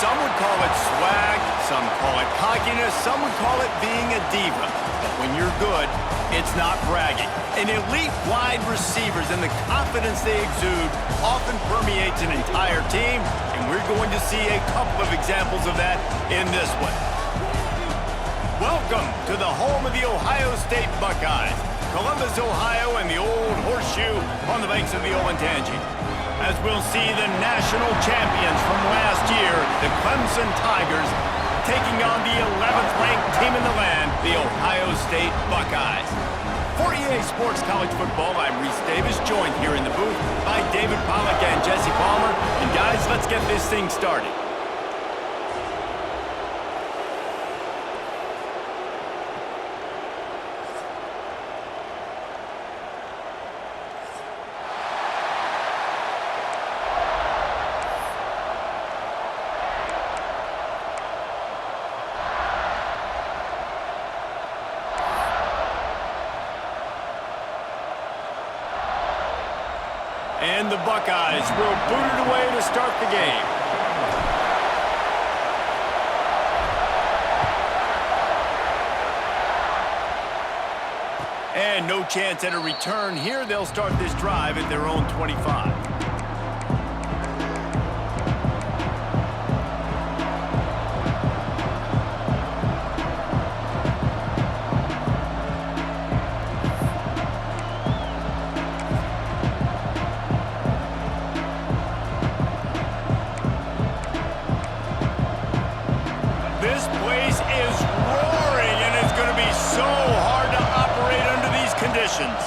Some would call it swag, some call it cockiness, some would call it being a diva. But when you're good, it's not bragging. And elite wide receivers and the confidence they exude often permeates an entire team, and we're going to see a couple of examples of that in this one. Welcome to the home of the Ohio State Buckeyes, Columbus, Ohio, and the old horseshoe on the banks of the Olentangy. As we'll see the national champions from last year, the Clemson Tigers, taking on the 11th ranked team in the land, the Ohio State Buckeyes. For EA Sports College Football, I'm Reese Davis, joined here in the booth by David Pollack and Jesse Palmer. And guys, let's get this thing started. And the Buckeyes will boot it away to start the game. And no chance at a return here. They'll start this drive at their own 25. This place is roaring, and it's going to be so hard to operate under these conditions.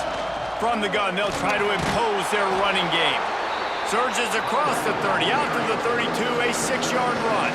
From the gun, they'll try to impose their running game. Surges across the 30, out to the 32, a 6-yard run.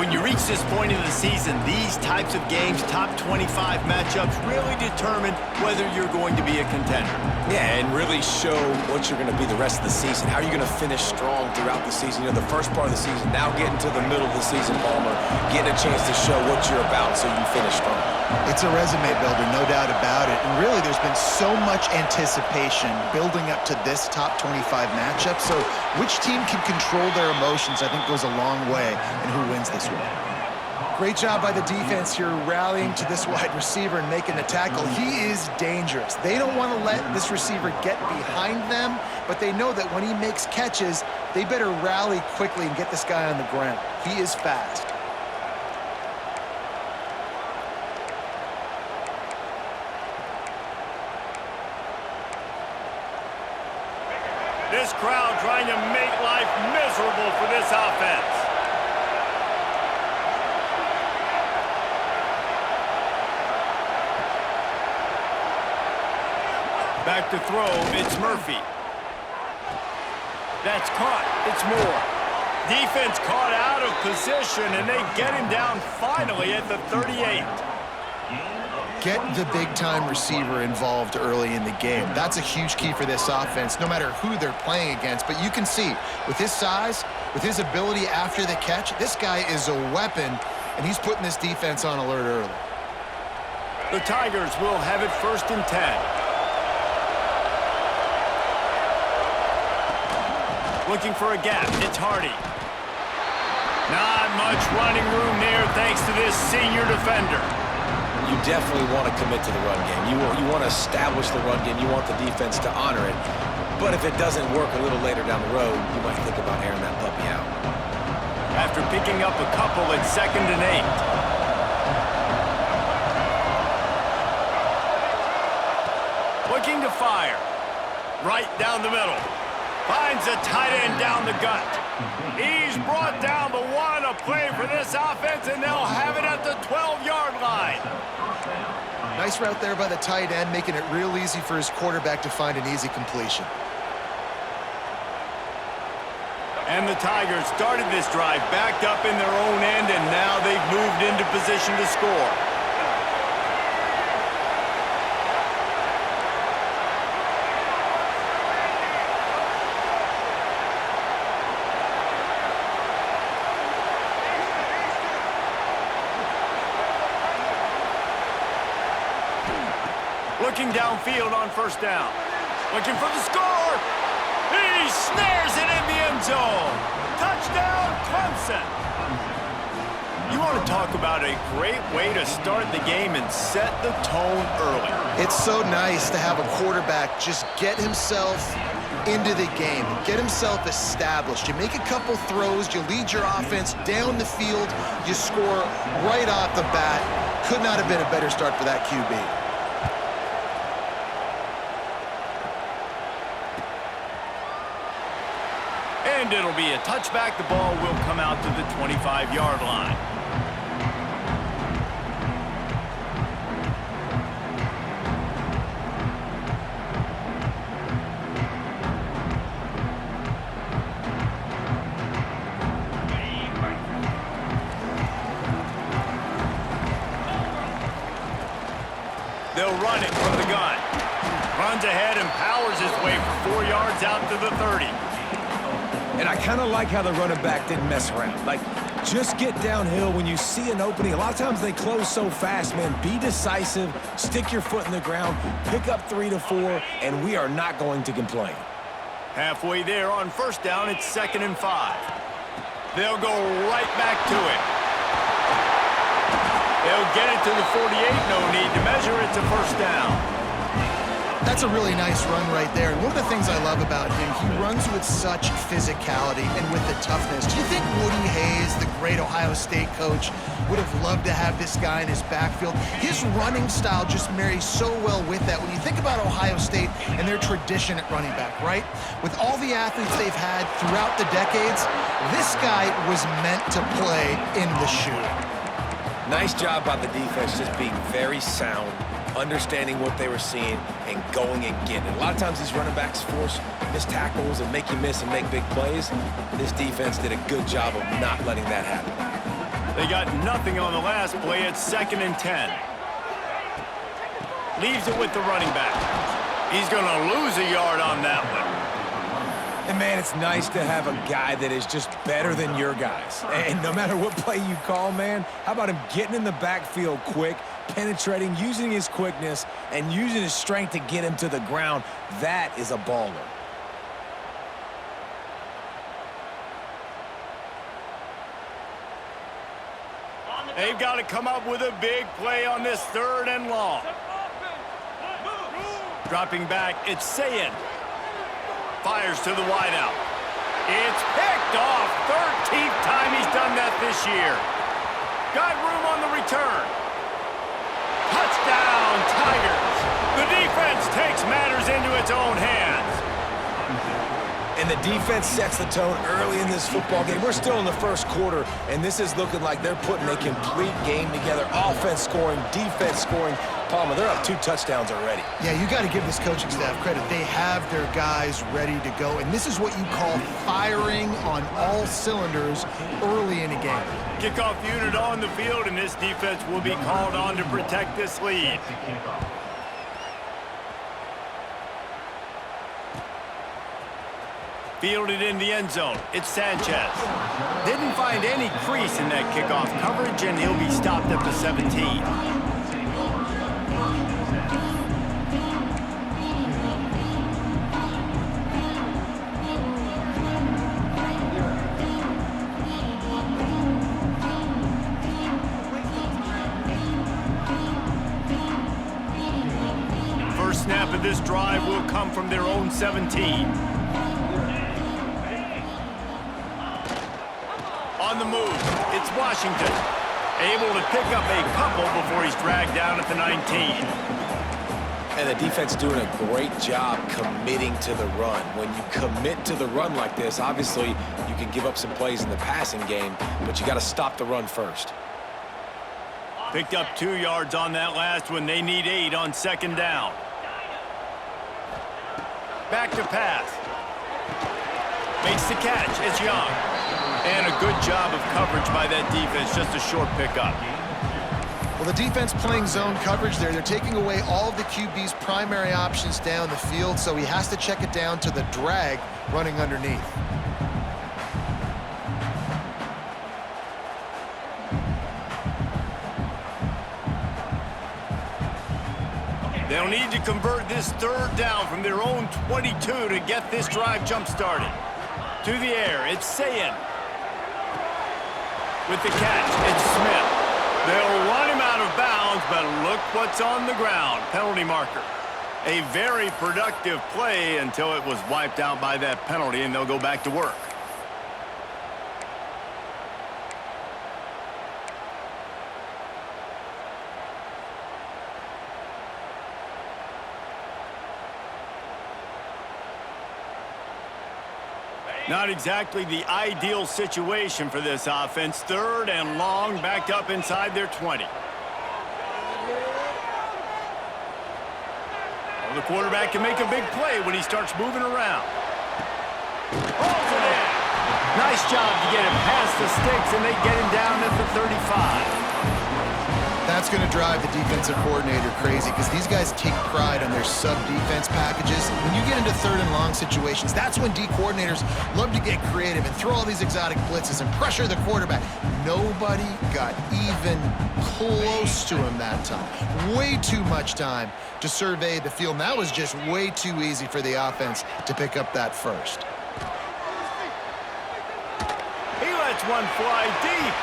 When you reach this point in the season, these types of games, top 25 matchups, really determine whether you're going to be a contender. Yeah, and really show what you're going to be the rest of the season. How are you going to finish strong throughout the season? You know, the first part of the season, now getting to the middle of the season, Palmer, getting a chance to show what you're about so you finish strong. It's a resume builder, no doubt about it. And really, there's been so much anticipation building up to this top 25 matchup. So which team can control their emotions, I think, goes a long way in who wins this one. Great job by the defense here, rallying to this wide receiver and making the tackle. He is dangerous. They don't want to let this receiver get behind them, but they know that when he makes catches, they better rally quickly and get this guy on the ground. He is fast. This crowd trying to make life miserable for this offense. Back to throw, it's Murphy. That's caught, it's Moore. Defense caught out of position, and they get him down finally at the 38. Get the big-time receiver involved early in the game. That's a huge key for this offense, no matter who they're playing against. But you can see, with his size, with his ability after the catch, this guy is a weapon, and he's putting this defense on alert early. The Tigers will have it 1st and 10. Looking for a gap, it's Hardy. Not much running room there thanks to this senior defender. You definitely want to commit to the run game. You want to establish the run game. You want the defense to honor it. But if it doesn't work a little later down the road, you might think about airing that puppy out. After picking up a couple at 2nd and 8. Looking to fire. Right down the middle. Finds a tight end down the gut. He's brought down the one, a play for this offense, and they'll have it at the 12-yard line. Nice route there by the tight end, making it real easy for his quarterback to find an easy completion. And the Tigers started this drive backed up in their own end, and now they've moved into position to score. Looking downfield on 1st down. Looking for the score. He snares it in the end end zone. Touchdown, Clemson. You want to talk about a great way to start the game and set the tone early. It's so nice to have a quarterback just get himself into the game, get himself established. You make a couple throws, you lead your offense down the field, you score right off the bat. Could not have been a better start for that QB. And it'll be a touchback. The ball will come out to the 25-yard line. They'll run it from the gun. Runs ahead and powers his way for 4 yards out to the 30. And I kind of like how the running back didn't mess around. Like, just get downhill when you see an opening. A lot of times they close so fast, man. Be decisive, stick your foot in the ground, pick up 3 to 4, and we are not going to complain. Halfway there on first down, it's 2nd and 5. They'll go right back to it. They'll get it to the 48, no need to measure, it's a first down. That's a really nice run right there. And one of the things I love about him, he runs with such physicality and with the toughness. Do you think Woody Hayes, the great Ohio State coach, would have loved to have this guy in his backfield? His running style just marries so well with that. When you think about Ohio State and their tradition at running back, right? With all the athletes they've had throughout the decades, this guy was meant to play in the shoe. Nice job by the defense just being very sound, understanding what they were seeing, and going and getting it. A lot of times these running backs force missed tackles and make you miss and make big plays. This defense did a good job of not letting that happen. They got nothing on the last play. It's 2nd and 10. Leaves it with the running back. He's going to lose a yard on that one. And, man, it's nice to have a guy that is just better than your guys. And no matter what play you call, man, how about him getting in the backfield quick, penetrating, using his quickness, and using his strength to get him to the ground? That is a baller. They've got to come up with a big play on this 3rd and long. Dropping back, it's Sayin. Fires to the wideout. It's picked off. 13th time he's done that this year. Got room on the return. Touchdown, Tigers. The defense takes matters into its own hands. And the defense sets the tone early in this football game. We're still in the first quarter, and this is looking like they're putting a complete game together. Offense scoring, defense scoring. Palmer, they're up 2 touchdowns already. Yeah, you got to give this coaching staff credit. They have their guys ready to go, and this is what you call firing on all cylinders early in a game. Kickoff unit on the field, and this defense will be called on to protect this lead. Fielded in the end zone. It's Sanchez. Didn't find any crease in that kickoff coverage, and he'll be stopped at the 17. First snap of this drive will come from their own 17. On the move, it's Washington. Able to pick up a couple before he's dragged down at the 19. And the defense doing a great job committing to the run. When you commit to the run like this, obviously you can give up some plays in the passing game, but you got to stop the run first. Picked up 2 yards on that last one. They need 8 on 2nd down. Back to pass. Makes the catch. It's Young. And a good job of coverage by that defense. Just a short pickup. Well, the defense playing zone coverage there. They're taking away all of the QB's primary options down the field, so he has to check it down to the drag running underneath. They'll need to convert this 3rd down from their own 22 to get this drive jump-started. To the air, it's Sayin. With the catch, it's Smith. They'll run him out of bounds, but look what's on the ground. Penalty marker. A very productive play until it was wiped out by that penalty, and they'll go back to work. Not exactly the ideal situation for this offense. 3rd and long, backed up inside their 20. Well, the quarterback can make a big play when he starts moving around. Holds it in. Nice job to get him past the sticks, and they get him down at the 35. That's going to drive the defensive coordinator crazy because these guys take pride on their sub-defense packages. When you get into 3rd and long situations, that's when D coordinators love to get creative and throw all these exotic blitzes and pressure the quarterback. Nobody got even close to him that time. Way too much time to survey the field. And that was just way too easy for the offense to pick up that first. He lets one fly deep.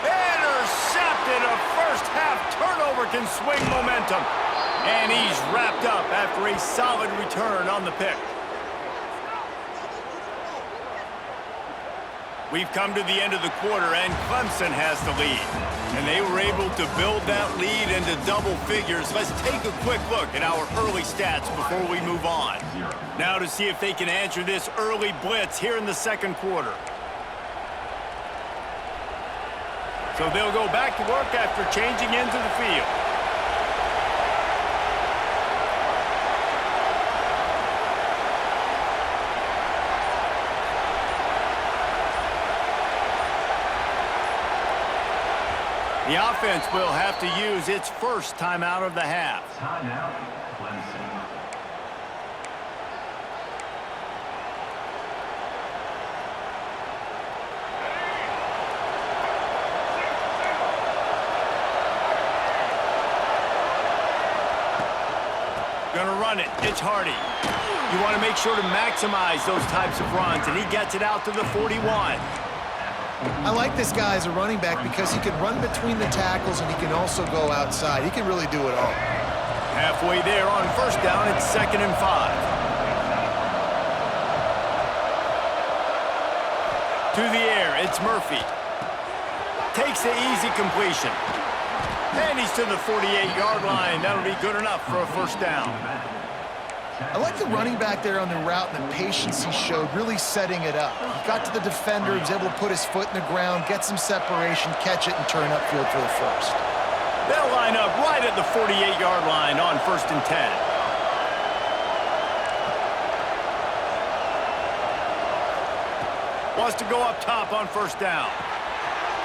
Intercepted. A first-half turnover can swing momentum. And he's wrapped up after a solid return on the pick. We've come to the end of the quarter, and Clemson has the lead. And they were able to build that lead into double figures. Let's take a quick look at our early stats before we move on. Now to see if they can answer this early blitz here in the 2nd quarter. So they'll go back to work after changing into the field. The offense will have to use its first timeout of the half. Timeout, Clemson. Gonna run it. It's Hardy. You want to make sure to maximize those types of runs, and he gets it out to the 41. I like this guy as a running back because he can run between the tackles and he can also go outside. He can really do it all. Halfway there on 1st down, it's 2nd and 5. To the air, it's Murphy. Takes the easy completion. And he's to the 48-yard line. That'll be good enough for a 1st down. I like the running back there on the route and the patience he showed, really setting it up. He got to the defender, he was able to put his foot in the ground, get some separation, catch it, and turn upfield for the 1st. They'll line up right at the 48-yard line on 1st and 10. Wants to go up top on 1st down.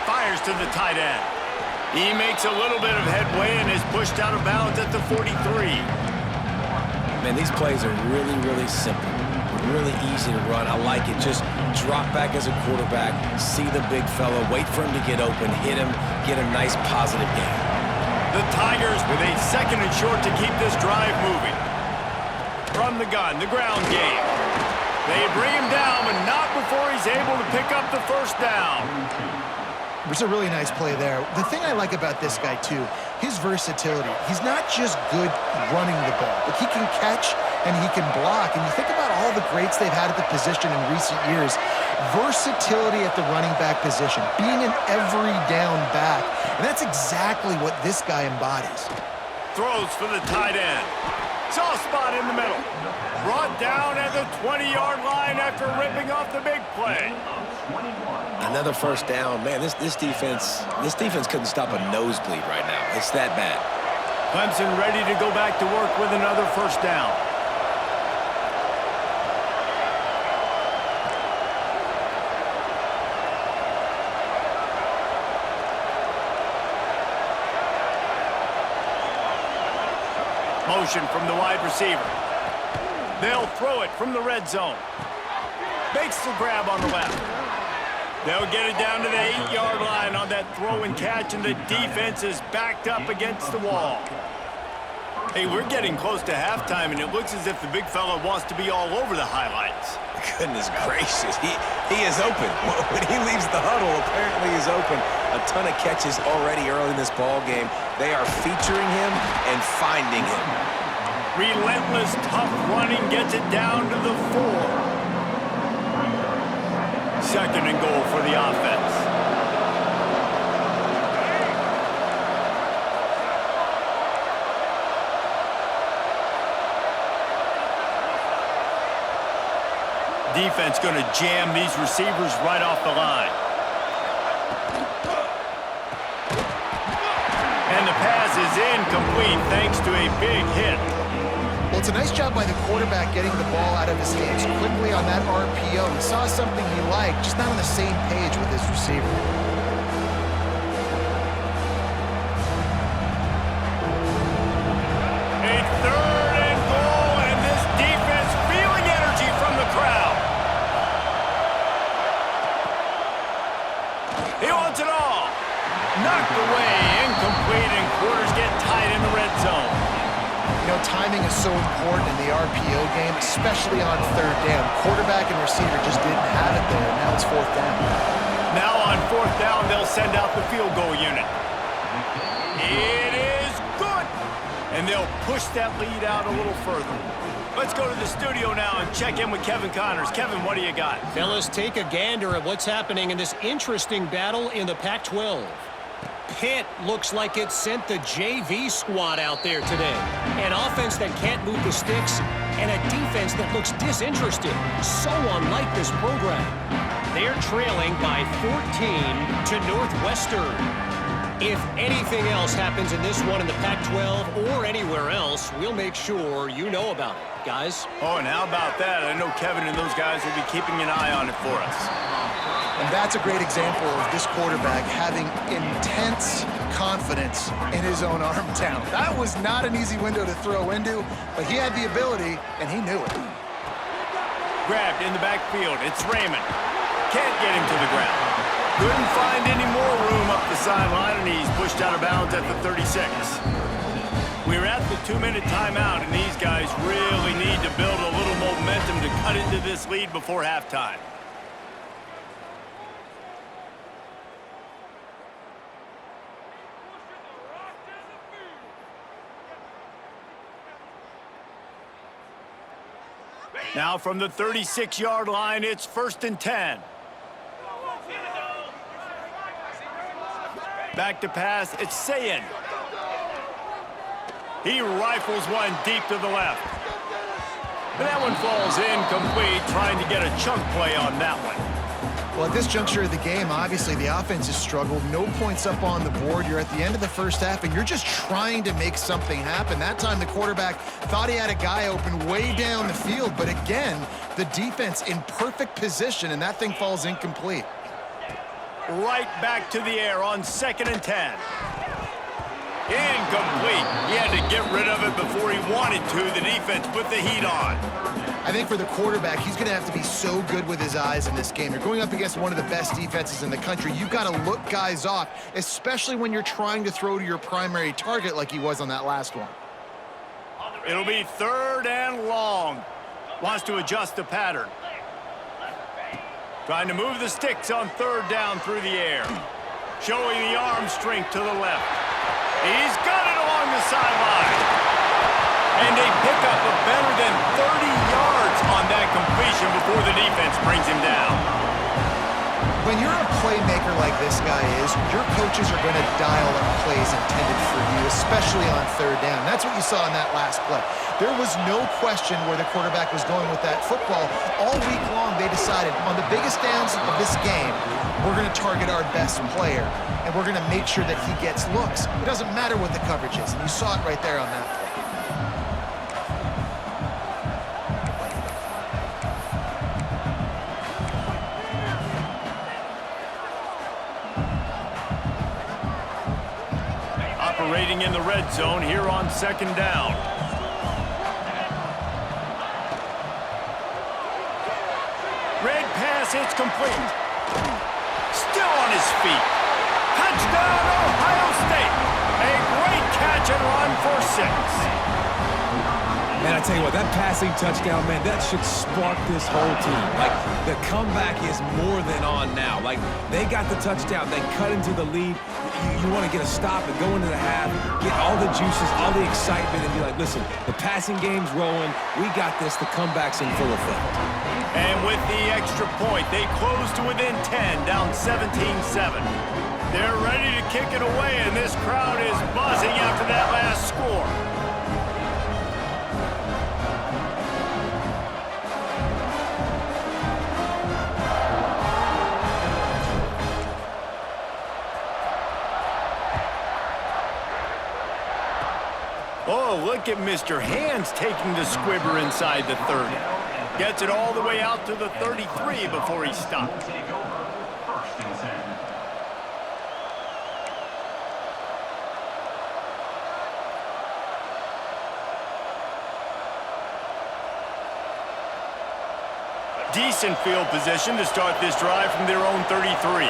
Fires to the tight end. He makes a little bit of headway and is pushed out of bounds at the 43. Man, these plays are really, really simple. Really easy to run. I like it. Just drop back as a quarterback, see the big fella, wait for him to get open, hit him, get a nice positive gain. The Tigers with a 2nd and short to keep this drive moving. From the gun, the ground game. They bring him down, but not before he's able to pick up the 1st down. There's a really nice play there. The thing I like about this guy, too, his versatility. He's not just good running the ball, but he can catch and he can block. And you think about all the greats they've had at the position in recent years. Versatility at the running back position, being an every down back. And that's exactly what this guy embodies. Throws for the tight end. Soft spot in the middle. Brought down at the 20-yard line after ripping off the big play. Another 1st down. Man, this defense couldn't stop a nosebleed right now. It's that bad. Clemson ready to go back to work with another 1st down. Motion from the wide receiver. They'll throw it from the red zone. Makes the grab on the left. They'll get it down to the 8-yard line on that throw and catch, and the defense is backed up against the wall. Hey, we're getting close to halftime, and it looks as if the big fella wants to be all over the highlights. Goodness gracious, he is open. When he leaves the huddle, apparently he's open. A ton of catches already early in this ball game. They are featuring him and finding him. Relentless, tough running gets it down to the 4. Second and goal for the offense. Defense going to jam these receivers right off the line. And the pass is incomplete thanks to a big hit. Well, it's a nice job by the quarterback getting the ball out of his hands quickly on that RPO. He saw something he liked, just not on the same page with his receiver. A third and goal, and this defense feeling energy from the crowd. He wants it all. Knocked away, incomplete, and quarters get tight in the red zone. You know, timing is so important in the RPO game, especially on third down. Quarterback and receiver just didn't have it there. Now it's fourth down. Now on fourth down, they'll send out the field goal unit. It is good. And they'll push that lead out a little further. Let's go to the studio now and check in with Kevin Connors. Kevin, what do you got? Fellas, take a gander at what's happening in this interesting battle in the Pac-12. Pitt looks like it sent the JV squad out there today. An offense that can't move the sticks and a defense that looks disinterested. So unlike this program. They're trailing by 14 to Northwestern. If anything else happens in this one in the Pac-12 or anywhere else, we'll make sure you know about it, guys. Oh, and how about that? I know Kevin and those guys will be keeping an eye on it for us. And that's a great example of this quarterback having intense confidence in his own arm talent. That was not an easy window to throw into, but he had the ability, and he knew it. Grabbed in the backfield. It's Raymond. Can't get him to the ground. Couldn't find any more room up the sideline, and he's pushed out of bounds at the 36. We're at the 2-minute timeout, and these guys really need to build a little momentum to cut into this lead before halftime. Now from the 36-yard line, it's 1st and 10. Back to pass, it's Sayin. He rifles one deep to the left. And that one falls incomplete, trying to get a chunk play on that one. Well, at this juncture of the game, obviously the offense has struggled. No points up on the board. You're at the end of the first half, and you're just trying to make something happen. That time the quarterback thought he had a guy open way down the field, but again, the defense in perfect position, and that thing falls incomplete. Right back to the air on 2nd and 10. Incomplete. He had to get rid of it before he wanted to. The defense put the heat on. I think for the quarterback, he's going to have to be so good with his eyes in this game. You're going up against one of the best defenses in the country. You've got to look guys off, especially when you're trying to throw to your primary target like he was on that last one. It'll be 3rd and long. Wants to adjust the pattern. Trying to move the sticks on 3rd down through the air. Showing the arm strength to the left. He's got it along the sideline. And they pick up a better than 30 yards on that completion before the defense brings him down. When you're a playmaker like this guy is, your coaches are going to dial up plays intended for you, especially on 3rd down. That's what you saw in that last play. There was no question where the quarterback was going with that football. All week long, they decided on the biggest downs of this game, we're going to target our best player, and we're going to make sure that he gets looks. It doesn't matter what the coverage is, and you saw it right there on that play. Operating in the red zone here on 2nd down. Red pass, it's complete. Still on his feet. Touchdown, Ohio State. A great catch and run for 6. Man, I tell you what, that passing touchdown, man, that should spark this whole team. Like, the comeback is more than on now. Like, they got the touchdown. They cut into the lead. You want to get a stop and go into the half, get all the juices, all the excitement, and be like, listen, the passing game's rolling. We got this. The comeback's in full effect. And with the extra point, they close to within 10, down 17-7. They're ready to kick it away, and this crowd is buzzing after that last score. Oh, look at Mr. Hands taking the squibber inside the 30. Gets it all the way out to the 33 before he stops. Take over. First and 10. Decent field position to start this drive from their own 33.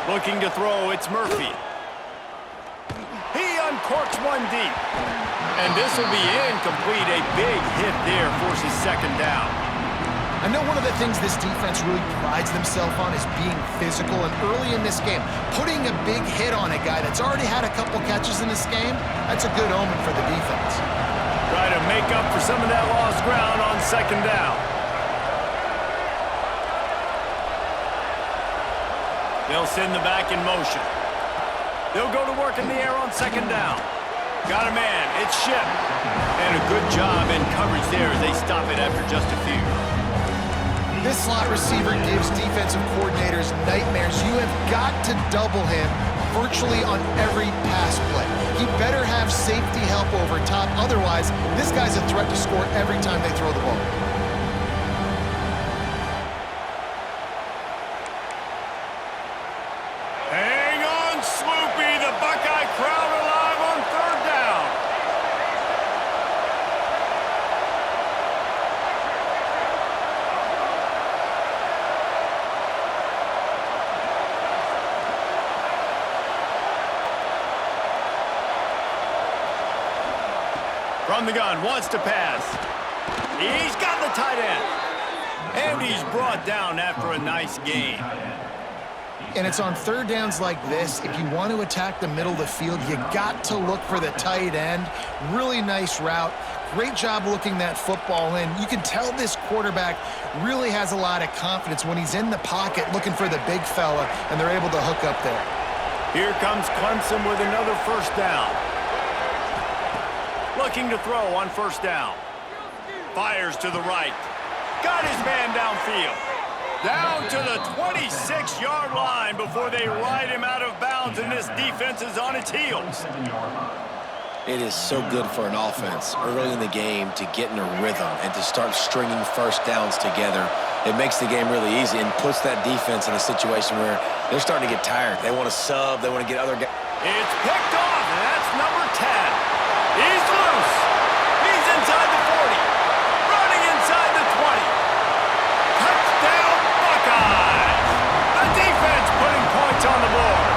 Looking to throw, it's Murphy. He uncorks one deep. And this will be incomplete. A big hit there forces second down. I know one of the things this defense really prides themselves on is being physical, and early in this game, putting a big hit on a guy that's already had a couple catches in this game, that's a good omen for the defense. Try to make up for some of that lost ground on second down. They'll send the back in motion. They'll go to work in the air on second down. Got a man, it's Ship. And a good job in coverage there as they stop it after just a few. This slot receiver gives defensive coordinators nightmares. You have got to double him virtually on every pass play. He better have safety help over top. Otherwise, this guy's a threat to score every time they throw the ball. Hang on, Sloopy. The Buckeye crowd alive on third down. From the gun, wants to pass. He's got the tight end. And he's brought down after a nice game. And it's on third downs like this, if you want to attack the middle of the field, you got to look for the tight end. Really nice route. Great job looking that football in. You can tell this quarterback really has a lot of confidence when he's in the pocket looking for the big fella, and they're able to hook up there. Here comes Clemson with another first down. Looking to throw on first down. Fires to the right. Got his man downfield. Down to the 26-yard line before they ride him out of bounds, and this defense is on its heels. It is so good for an offense early in the game to get in a rhythm and to start stringing first downs together. It makes the game really easy and puts that defense in a situation where they're starting to get tired. They want to sub. They want to get other guys. It's picked off, and that's number 10. He's loose. He's inside the 40. Running inside the 20. Touchdown, Buckeyes. The defense putting points on the board.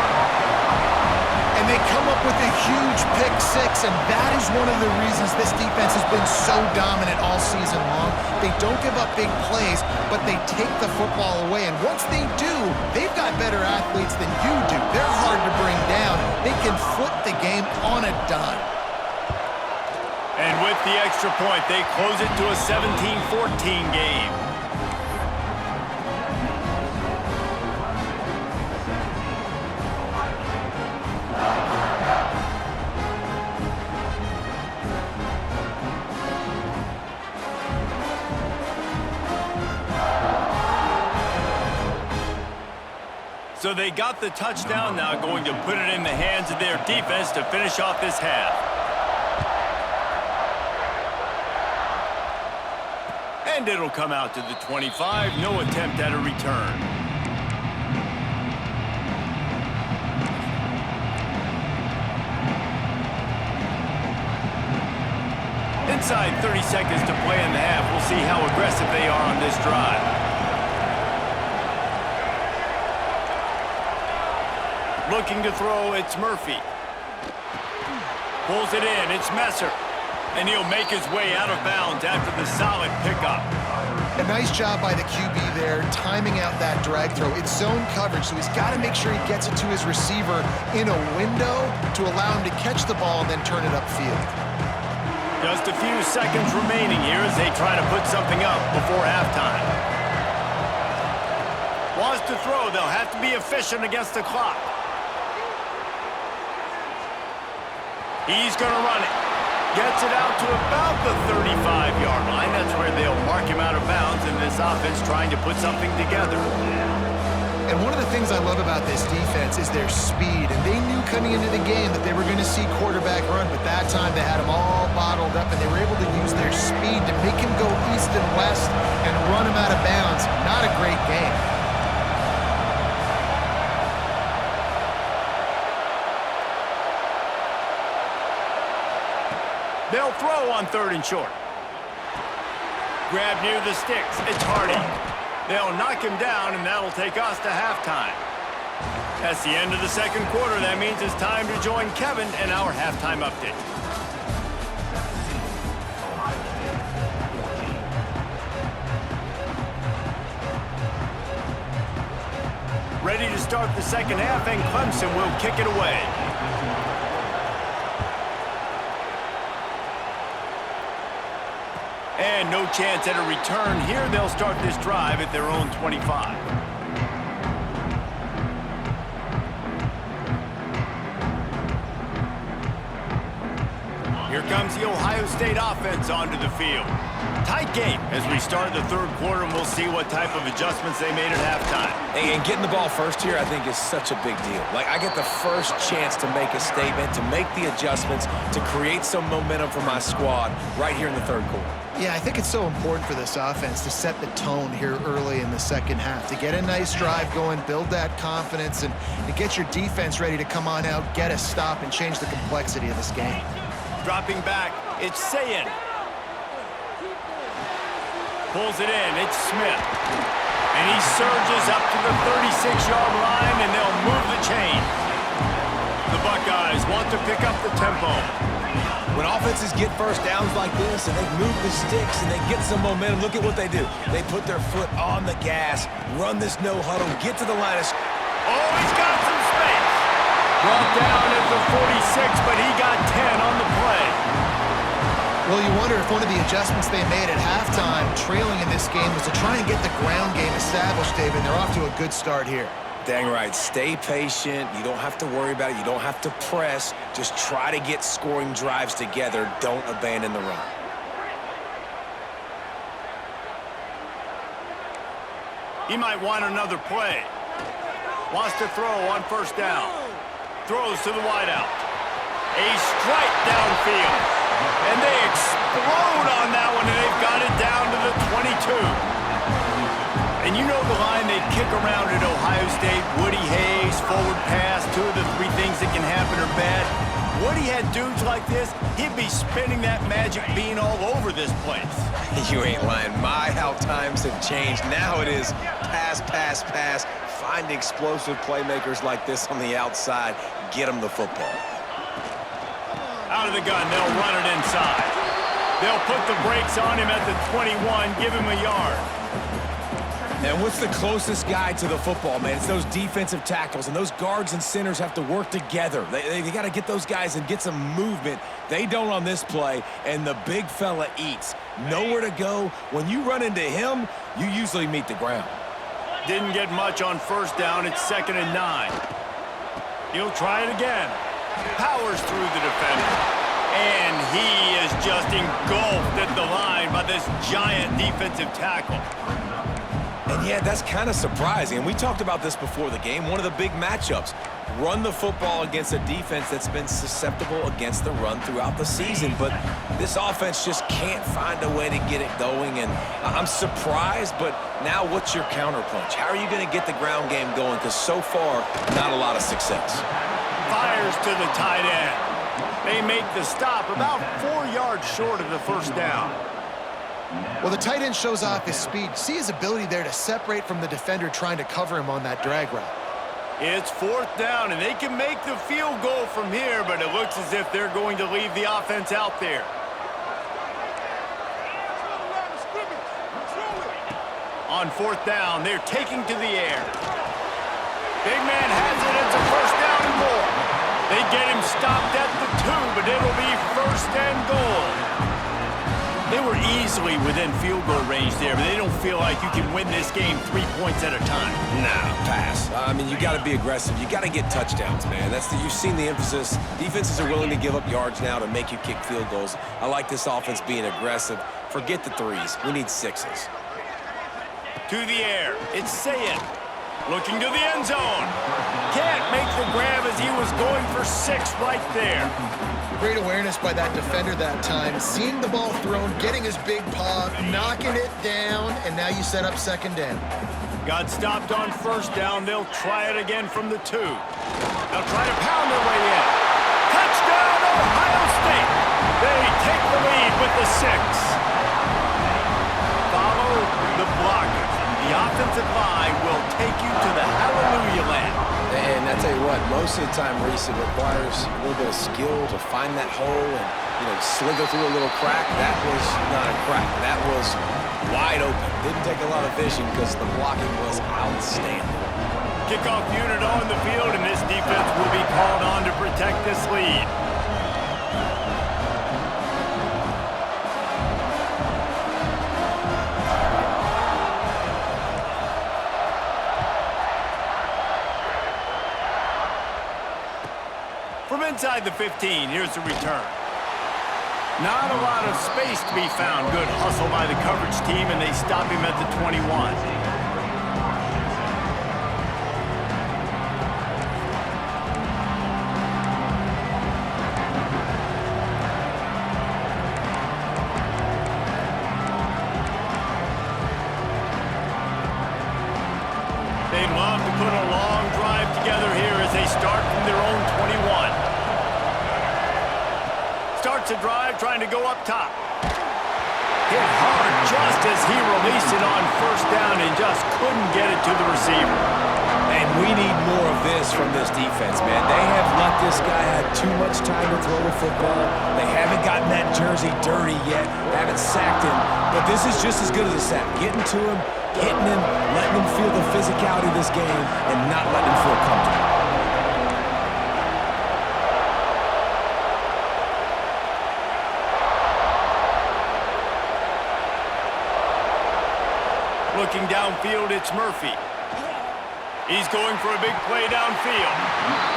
And they come up with a huge pick six, and that is one of the reasons this defense has been so dominant all season long. They don't give up big plays, but they take the football away. And once they do, they've got better athletes than you do. They're hard to bring down. They can flip the game on a dime. And with the extra point, they close it to a 17-14 game. So they got the touchdown, now going to put it in the hands of their defense to finish off this half. And it'll come out to the 25. No attempt at a return. Inside 30 seconds to play in the half. We'll see how aggressive they are on this drive. Looking to throw, it's Murphy. Pulls it in, it's Messer. And he'll make his way out of bounds after the solid pickup. A nice job by the QB there, timing out that drag throw. It's zone coverage, so he's got to make sure he gets it to his receiver in a window to allow him to catch the ball and then turn it upfield. Just a few seconds remaining here as they try to put something up before halftime. Wants to throw, they'll have to be efficient against the clock. He's going to run it. Gets it out to about the 35-yard line. That's where they'll mark him out of bounds in this offense trying to put something together. And one of the things I love about this defense is their speed. And they knew coming into the game that they were going to see quarterback run, but that time they had him all bottled up, and they were able to use their speed to make him go east and west and run him out of bounds. Not a great game. They'll throw on 3rd and short. Grab near the sticks. It's Hardy. They'll knock him down, and that'll take us to halftime. That's the end of the second quarter. That means it's time to join Kevin in our halftime update. Ready to start the second half, and Clemson will kick it away. And no chance at a return here. They'll start this drive at their own 25. Here comes the Ohio State offense onto the field. Tight game as we start the third quarter, and we'll see what type of adjustments they made at halftime. And getting the ball first here, I think, is such a big deal. Like, I get the first chance to make a statement, to make the adjustments, to create some momentum for my squad right here in the third quarter. Yeah, I think it's so important for this offense to set the tone here early in the second half, to get a nice drive going, build that confidence, and get your defense ready to come on out, get a stop, and change the complexity of this game. Dropping back, it's Sayin. Pulls it in, it's Smith. And he surges up to the 36-yard line, and they'll move the chain. The Buckeyes want to pick up the tempo. When offenses get first downs like this and they move the sticks and they get some momentum, look at what they do. They put their foot on the gas, run this no huddle, get to the line of... Oh, he's got some space. Brought down at the 46, but he got 10 on the play. Well, you wonder if one of the adjustments they made at halftime, trailing in this game, was to try and get the ground game established, David. They're off to a good start here. Dang right. Stay patient. You don't have to worry about it. You don't have to press. Just try to get scoring drives together. Don't abandon the run. He might want another play. Wants to throw on first down. Throws to the wideout. A strike downfield. And they explode on that one, and they've got it down to the 22. And you know the line they kick around at Ohio State, Woody Hayes, forward pass, 2 of the 3 things that can happen are bad. Woody had dudes like this, he'd be spinning that magic bean all over this place. You ain't lying. My, how times have changed. Now it is pass, pass, pass. Find explosive playmakers like this on the outside. Get them the football. Out of the gun, they'll run it inside. They'll put the brakes on him at the 21, give him a yard. And what's the closest guy to the football, man? It's those defensive tackles, and those guards and centers have to work together. They got to get those guys and get some movement. They don't on this play, and the big fella eats. Nowhere to go. When you run into him, you usually meet the ground. Didn't get much on first down. It's 2nd and 9. He'll try it again. Powers through the defender. And he is just engulfed at the line by this giant defensive tackle. And yeah, that's kind of surprising. And we talked about this before the game. One of the big matchups. Run the football against a defense that's been susceptible against the run throughout the season. But this offense just can't find a way to get it going. And I'm surprised, but now what's your counterpunch? How are you going to get the ground game going? Because so far, not a lot of success. Fires to the tight end. They make the stop about 4 yards short of the first down. Well, the tight end shows off his speed. See his ability there to separate from the defender trying to cover him on that drag route. It's 4th down, and they can make the field goal from here, but it looks as if they're going to leave the offense out there. On 4th down, they're taking to the air. Big man has it. It's a 1st down and more. They get him stopped at the 2, but it'll be 1st and goal. They were easily within field goal range there, but they don't feel like you can win this game 3 points at a time. Nah, pass. I mean, you got to be aggressive. You got to get touchdowns, man. You've seen the emphasis. Defenses are willing to give up yards now to make you kick field goals. I like this offense being aggressive. Forget the 3s. We need 6s. To the air, it's Sayed. Looking to the end zone. Can't make the grab as he was going for 6 right there. Great awareness by that defender that time. Seeing the ball thrown, getting his big paw, knocking it down, and now you set up 2nd down. Got stopped on 1st down. They'll try it again from the 2. They'll try to pound their way in. Touchdown, Ohio State. They take the lead with the 6. Follow the blockers. The offensive line will take you to the hallelujah land. And I tell you what, most of the time, Reese, it requires a little bit of skill to find that hole and, slither through a little crack. That was not a crack. That was wide open. Didn't take a lot of vision because the blocking was outstanding. Kickoff unit on the field, and this defense will be called on to protect this lead. From inside the 15, here's the return. Not a lot of space to be found. Good hustle by the coverage team, and they stop him at the 21. They'd love to put a long drive together here as they start from their own 21. Starts a drive trying to go up top. Hit hard just as he released it on 1st down and just couldn't get it to the receiver. And we need more of this from this defense, man. They have let this guy have too much time to throw the football. They haven't gotten that jersey dirty yet, haven't sacked him. But this is just as good as a sack. Getting to him, hitting him, letting him feel the physicality of this game, and not letting him feel comfortable. Looking downfield, it's Murphy. He's going for a big play downfield.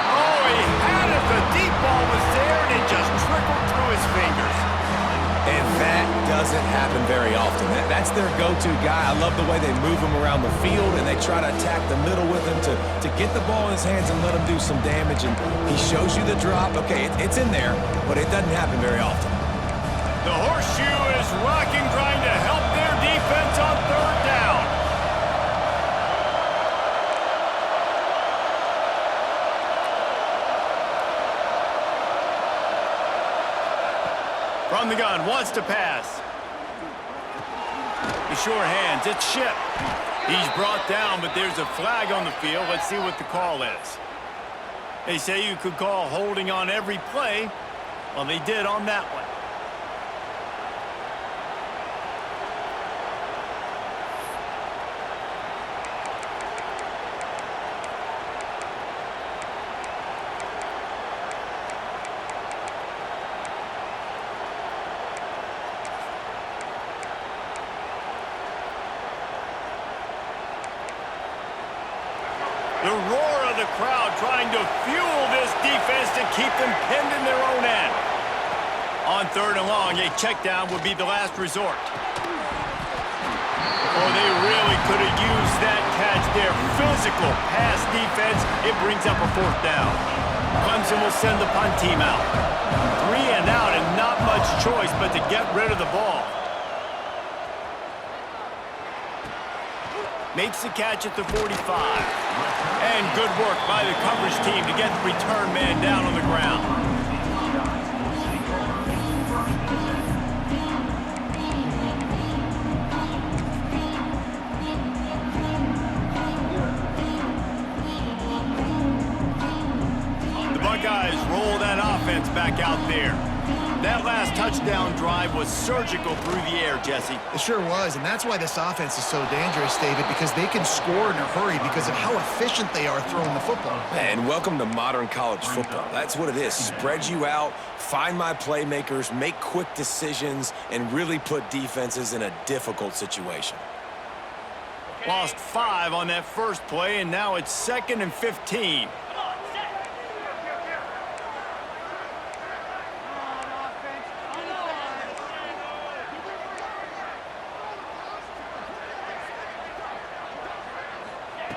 Oh, he had it. The deep ball was there, and it just trickled through his fingers. And that doesn't happen very often. That's their go-to guy. I love the way they move him around the field, and they try to attack the middle with him to get the ball in his hands and let him do some damage. And he shows you the drop. Okay, it's in there, but it doesn't happen very often. The horseshoe is rocking, trying to help their defense on 3rd down. From the gun, wants to pass. The sure hands, it's Ship. He's brought down, but there's a flag on the field. Let's see what the call is. They say you could call holding on every play. Well, they did on that one. The roar of the crowd trying to fuel this defense to keep them pinned in their own end. On 3rd and long, a check down would be the last resort. Oh, they really could have used that catch there. Physical pass defense. It brings up a 4th down. Clemson will send the punt team out. 3 and out and not much choice but to get rid of the ball. Makes the catch at the 45. And good work by the coverage team to get the return man down on the ground. Buckeyes roll that offense back out there. That last touchdown drive was surgical through the air, Jesse. It sure was, and that's why this offense is so dangerous, David, because they can score in a hurry because of how efficient they are throwing the football. And welcome to modern college football. That's what it is. Spread you out, find my playmakers, make quick decisions, and really put defenses in a difficult situation. Lost 5 on that first play, and now it's 2nd and 15.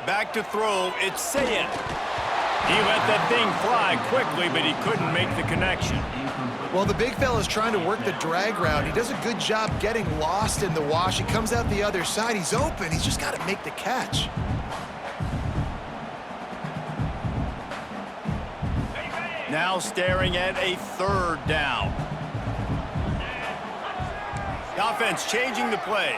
Back to throw, it's Sayed. He let that thing fly quickly, but he couldn't make the connection. Well, the big fella's trying to work the drag route. He does a good job getting lost in the wash. He comes out the other side. He's open. He's just got to make the catch. Now staring at a 3rd down. The offense changing the play.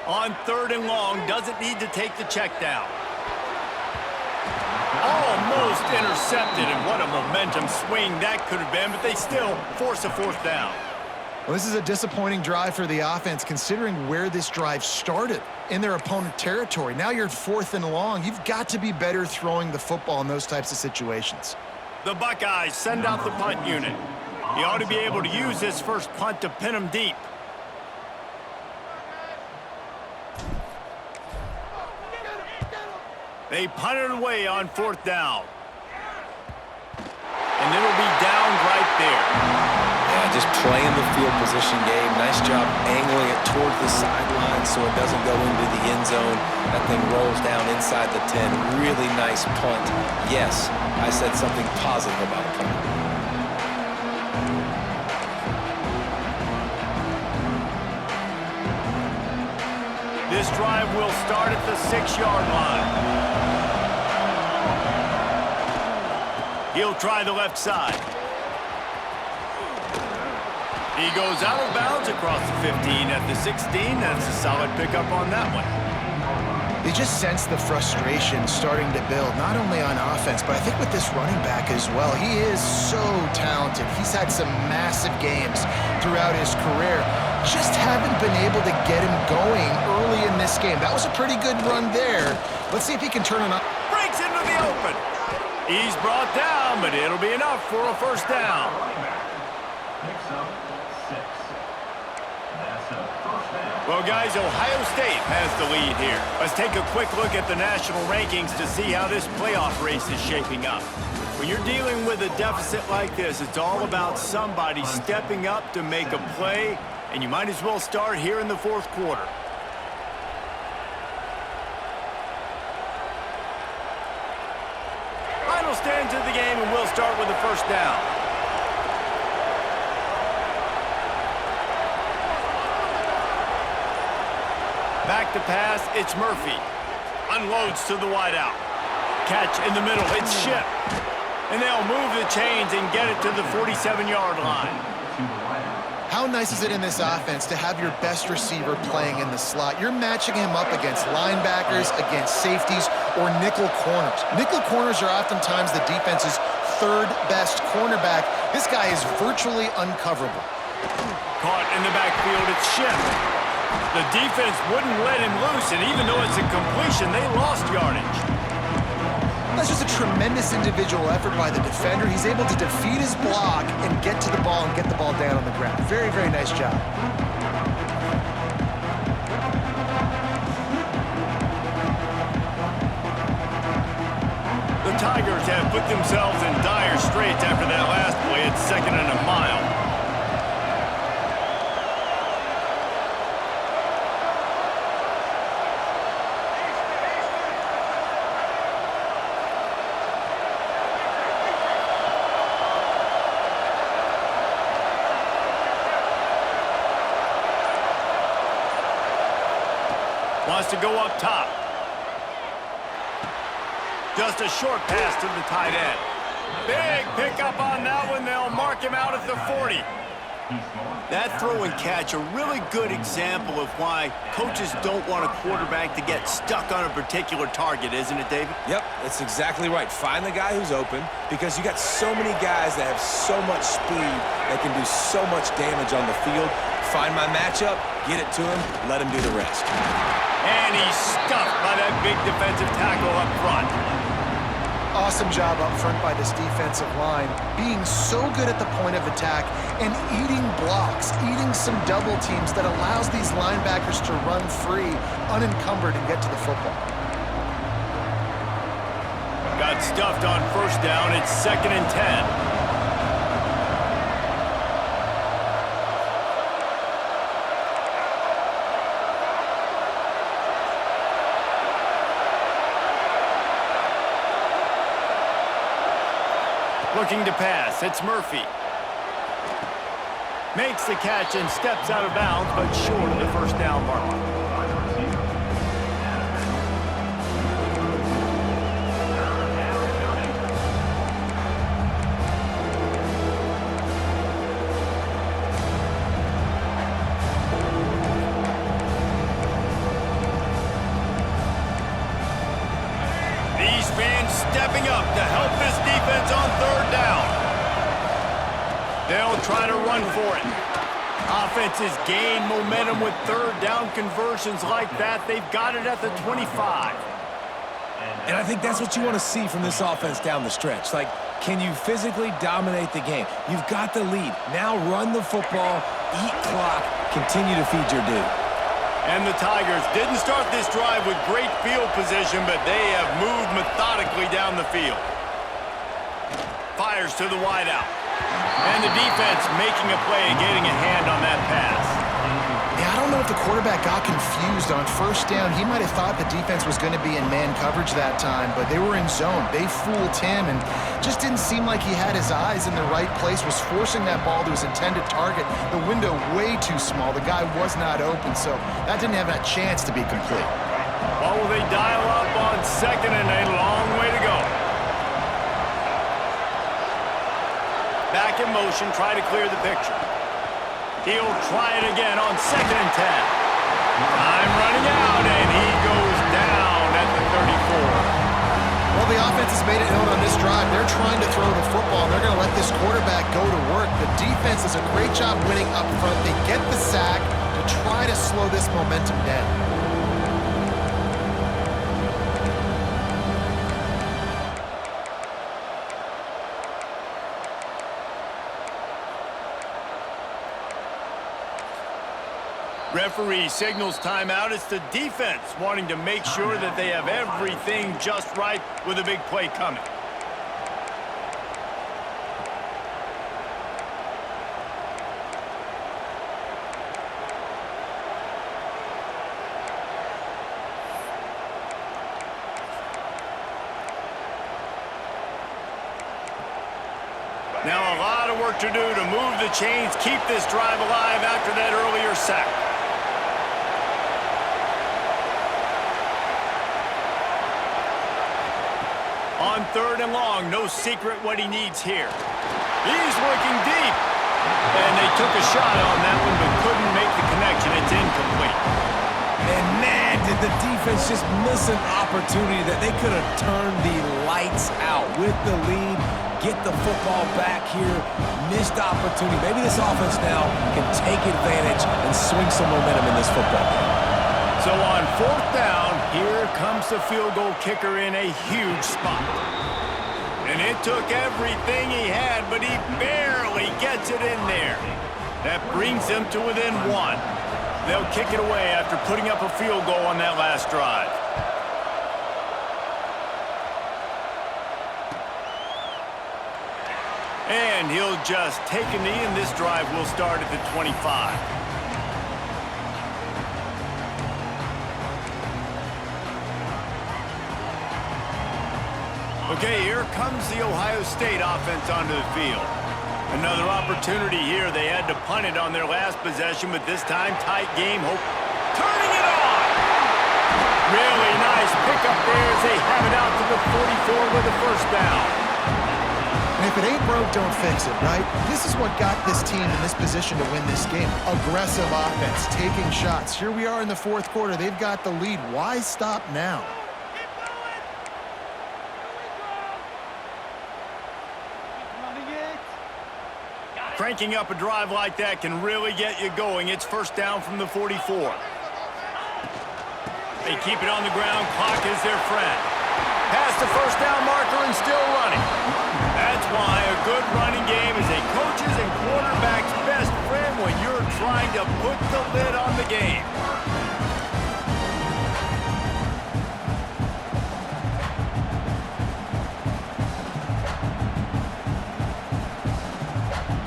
On 3rd and long, doesn't need to take the check down. Almost intercepted, and what a momentum swing that could have been, but they still force a 4th down. Well, this is a disappointing drive for the offense, considering where this drive started, in their opponent territory. Now you're at 4th and long. You've got to be better throwing the football in those types of situations. The Buckeyes send out the punt unit. He ought to be able to use this first punt to pin them deep. They punt it away on 4th down. And it'll be down right there. Yeah, just playing the field position game. Nice job angling it toward the sideline so it doesn't go into the end zone. That thing rolls down inside the 10. Really nice punt. Yes, I said something positive about a punt. This drive will start at the 6-yard line. He'll try the left side. He goes out of bounds across the 15 at the 16. That's a solid pickup on that one. You just sense the frustration starting to build, not only on offense, but I think with this running back as well. He is so talented. He's had some massive games throughout his career. Just haven't been able to get him going early in this game. That was a pretty good run there. Let's see if he can turn it on. Breaks into the open. He's brought down, but it'll be enough for a 1st down. Picks up 6. That's a 1st down. Well, guys, Ohio State has the lead here. Let's take a quick look at the national rankings to see how this playoff race is shaping up. When you're dealing with a deficit like this, it's all about somebody stepping up to make a play, and you might as well start here in the 4th quarter. Final stands of the game, and we'll start with the 1st down. Back to pass, it's Murphy. Unloads to the wideout. Catch in the middle, it's Ship. And they'll move the chains and get it to the 47-yard line. How nice is it in this offense to have your best receiver playing in the slot? You're matching him up against linebackers, against safeties, or nickel corners. Nickel corners are oftentimes the defense's 3rd best cornerback. This guy is virtually uncoverable. Caught in the backfield, it's Ship. The defense wouldn't let him loose, and even though it's a completion, they lost yardage. That's just a tremendous individual effort by the defender. He's able to defeat his block and get to the ball and get the ball down on the ground. Very, very nice job. The Tigers have put themselves in dire straits after that last play. It's 2nd and a mile. Wants to go up top. Just a short pass to the tight end. Big pickup on that one. They'll mark him out at the 40. That throw and catch, a really good example of why coaches don't want a quarterback to get stuck on a particular target, isn't it, David? Yep, that's exactly right. Find the guy who's open because you got so many guys that have so much speed that can do so much damage on the field. Find my matchup, get it to him, let him do the rest. And he's stuffed by that big defensive tackle up front. Awesome job up front by this defensive line, being so good at the point of attack and eating blocks, eating some double teams that allows these linebackers to run free, unencumbered, and get to the football. Got stuffed on first down. It's 2nd and 10. Looking to pass, it's Murphy. Makes the catch and steps out of bounds, but short of the first down mark. These fans stepping up to help this defense on 3rd down. They'll try to run for it. Offenses gain momentum with 3rd down conversions like that. They've got it at the 25. And I think that's what you want to see from this offense down the stretch. Like, can you physically dominate the game? You've got the lead. Now run the football, eat clock, continue to feed your dude. And the Tigers didn't start this drive with great field position, but they have moved methodically down the field. Fires to the wideout. And the defense making a play and getting a hand on that pass. Yeah, I don't know if the quarterback got confused on first down. He might have thought the defense was going to be in man coverage that time, but they were in zone. They fooled him and just didn't seem like he had his eyes in the right place, was forcing that ball to his intended target. The window way too small. The guy was not open, so that didn't have a chance to be complete. Well, will they dial up on 2nd and a long way to go? Back in motion, try to clear the picture. He'll try it again on 2nd and 10. Time running out, and he goes down at the 34. Well, the offense has made it known on this drive. They're trying to throw the football, and they're going to let this quarterback go to work. The defense does a great job winning up front. They get the sack to try to slow this momentum down. Referee signals timeout. It's the defense wanting to make sure that they have everything just right with a big play coming. Now a lot of work to do to move the chains, keep this drive alive after that earlier sack. On 3rd and long, no secret what he needs here. He's working deep. And they took a shot on that one, but couldn't make the connection. It's incomplete. And man, did the defense just miss an opportunity that they could have turned the lights out with the lead, get the football back here, missed opportunity. Maybe this offense now can take advantage and swing some momentum in this football game. So on 4th down, here comes the field goal kicker in a huge spot. And it took everything he had, but he barely gets it in there. That brings them to within 1. They'll kick it away after putting up a field goal on that last drive. And he'll just take a knee, and this drive will start at the 25. Okay, here comes the Ohio State offense onto the field. Another opportunity here. They had to punt it on their last possession, but this time tight game. Hope turning it on. Really nice pickup there as they have it out to the 44 with the first down. And if it ain't broke, don't fix it, right? This is what got this team in this position to win this game. Aggressive offense, taking shots. Here we are in the fourth quarter. They've got the lead. Why stop now? Cranking up a drive like that can really get you going. It's first down from the 44. They keep it on the ground. Clock is their friend. Past the first down marker and still running. That's why a good running game is a coach's and quarterback's best friend when you're trying to put the lid on the game.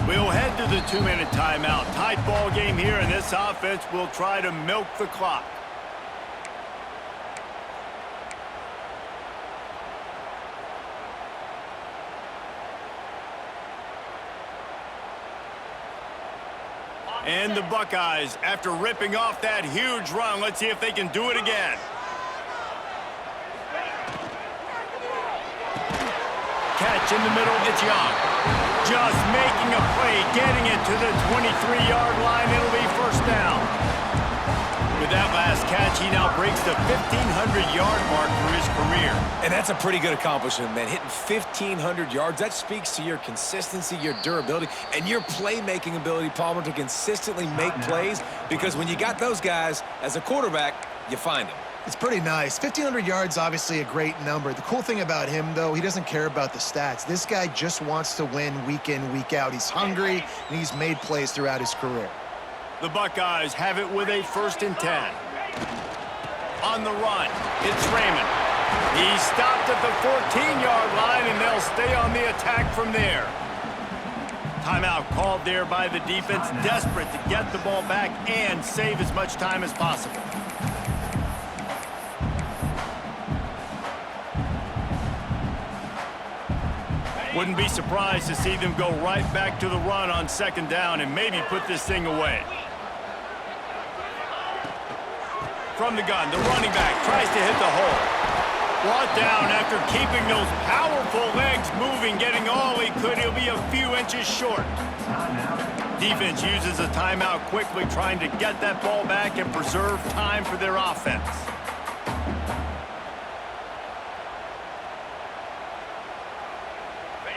We'll head to the 2-minute timeout. Tight ball game here, and this offense will try to milk the clock. And the Buckeyes, after ripping off that huge run, let's see if they can do it again. Catch in the middle, it's Young. Just making a play, getting it to the 23-yard line. It'll be first down. With that last catch, he now breaks the 1,500-yard mark for his career. And that's a pretty good accomplishment, man. Hitting 1,500 yards, that speaks to your consistency, your durability, and your playmaking ability, Palmer, to consistently make plays. Because when you got those guys, as a quarterback, you find them. It's pretty nice. 1,500 yards, obviously a great number. The cool thing about him, though, he doesn't care about the stats. This guy just wants to win week in, week out. He's hungry, and he's made plays throughout his career. The Buckeyes have it with a 1st and 10. On the run, it's Raymond. He's stopped at the 14-yard line, and they'll stay on the attack from there. Timeout called there by the defense, desperate to get the ball back and save as much time as possible. Wouldn't be surprised to see them go right back to the run on 2nd down and maybe put this thing away. From the gun, the running back tries to hit the hole. Brought down after keeping those powerful legs moving, getting all he could. He'll be a few inches short. Defense uses a timeout quickly, trying to get that ball back and preserve time for their offense.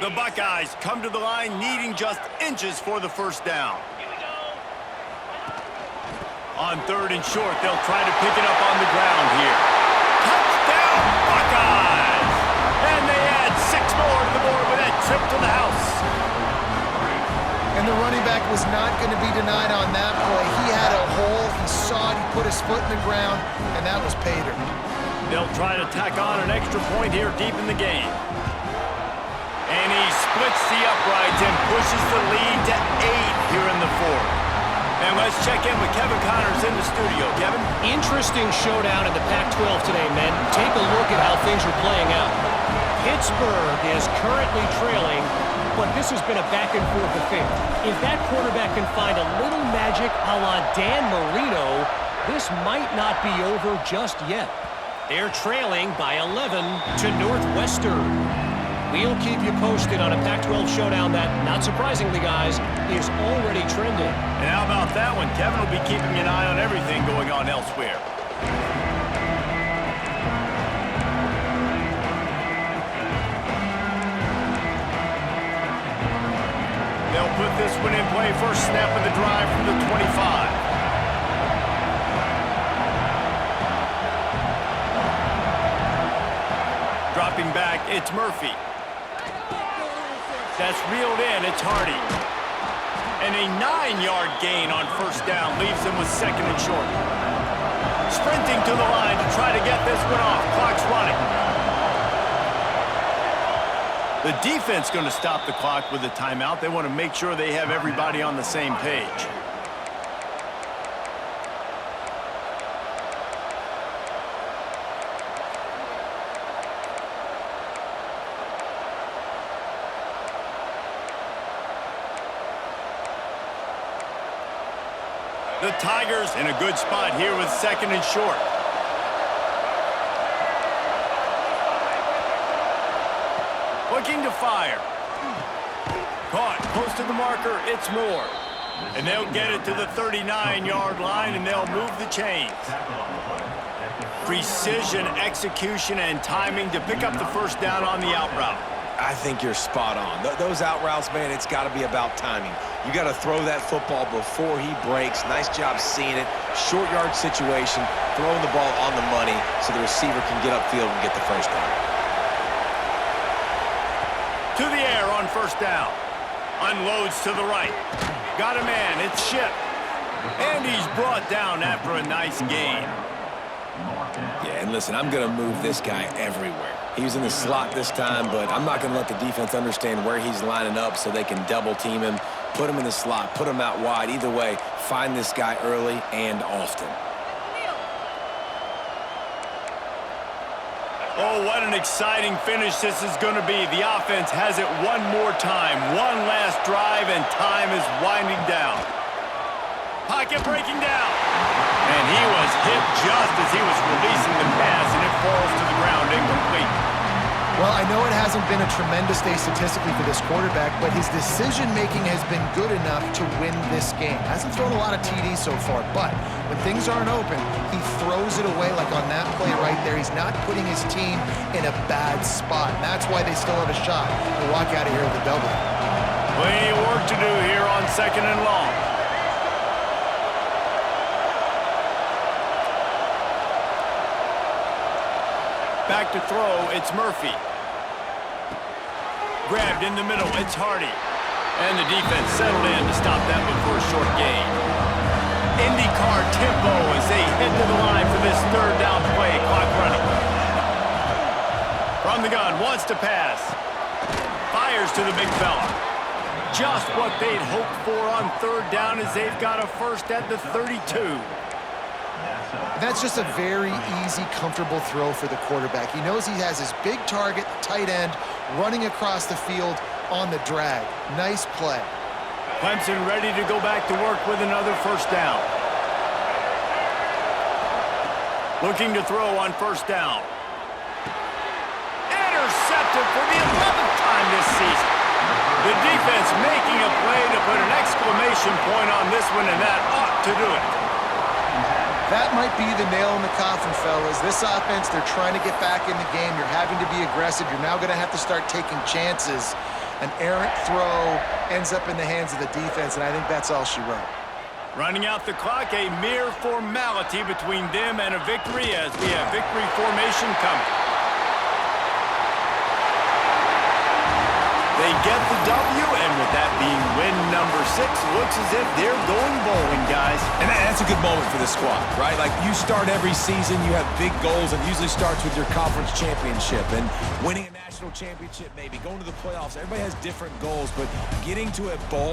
The Buckeyes come to the line needing just inches for the first down. On 3rd and short, they'll try to pick it up on the ground here. Touchdown, Buckeyes! And they add 6 more to the board with that trip to the house. And the running back was not going to be denied on that play. He had a hole, he saw it, he put his foot in the ground, and that was pay dirt. They'll try to tack on an extra point here deep in the game. And he splits the uprights and pushes the lead to 8 here in the 4th. And let's check in with Kevin Connors in the studio. Kevin? Interesting showdown in the Pac-12 today, men. Take a look at how things are playing out. Pittsburgh is currently trailing, but this has been a back-and-forth affair. If that quarterback can find a little magic a la Dan Marino, this might not be over just yet. They're trailing by 11 to Northwestern. We'll keep you posted on a Pac-12 showdown that, not surprisingly, guys, is already trending. And how about that one? Kevin will be keeping an eye on everything going on elsewhere. They'll put this one in play. First snap of the drive from the 25. Dropping back, it's Murphy. That's reeled in, it's Hardy. And a 9-yard gain on first down leaves them with 2nd and short. Sprinting to the line to try to get this one off. Clock's running. The defense going to stop the clock with a timeout. They want to make sure they have everybody on the same page. The Tigers in a good spot here with 2nd and short. Looking to fire. close to the marker, it's Moore. And they'll get it to the 39-yard line, and they'll move the chains. Precision, execution, and timing to pick up the first down on the out route. I think you're spot on. Those out routes, man, it's got to be about timing. You got to throw that football before he breaks. Nice job seeing it. Short yard situation, throwing the ball on the money so the receiver can get upfield and get the first down. To the air on first down. Unloads to the right. Got a man, it's Shipp. And he's brought down after a nice gain. Yeah, and listen, I'm going to move this guy everywhere. He was in the slot this time, but I'm not going to let the defense understand where he's lining up so they can double team him, put him in the slot, put him out wide. Either way, find this guy early and often. Oh, what an exciting finish this is going to be. The offense has it one more time. One last drive, and time is winding down. Pocket breaking down. And he was hit just as he was releasing the pass, and it falls to the ground incomplete. Well, I know it hasn't been a tremendous day statistically for this quarterback, but his decision-making has been good enough to win this game. Hasn't thrown a lot of TDs so far, but when things aren't open, he throws it away like on that play right there. He's not putting his team in a bad spot, and that's why they still have a shot to walk out of here with a W. Plenty of work to do here on second and long. Back to throw, it's Murphy. Grabbed in the middle, it's Hardy. And the defense settled in to stop that before a short gain. IndyCar tempo as they head to the line for this third down play, clock running. From the gun, wants to pass. Fires to the big fella. Just what they'd hoped for on third down as they've got a first at the 32. That's just a very easy, comfortable throw for the quarterback. He knows he has his big target, tight end, running across the field on the drag. Nice play. Clemson ready to go back to work with another first down. Looking to throw on first down. Intercepted for the 11th time this season. The defense making a play to put an exclamation point on this one, and that ought to do it. That might be the nail in the coffin, fellas. This offense, they're trying to get back in the game. You're having to be aggressive. You're now going to have to start taking chances. An errant throw ends up in the hands of the defense, and I think that's all she wrote. Running out the clock, a mere formality between them and a victory as we have victory formation coming. They get the W, and with that being win number 6, looks as if they're going bowling, guys. And that's a good moment for this squad, right? Like, you start every season, you have big goals, and it usually starts with your conference championship and winning a national championship, maybe going to the playoffs. Everybody has different goals, but getting to a bowl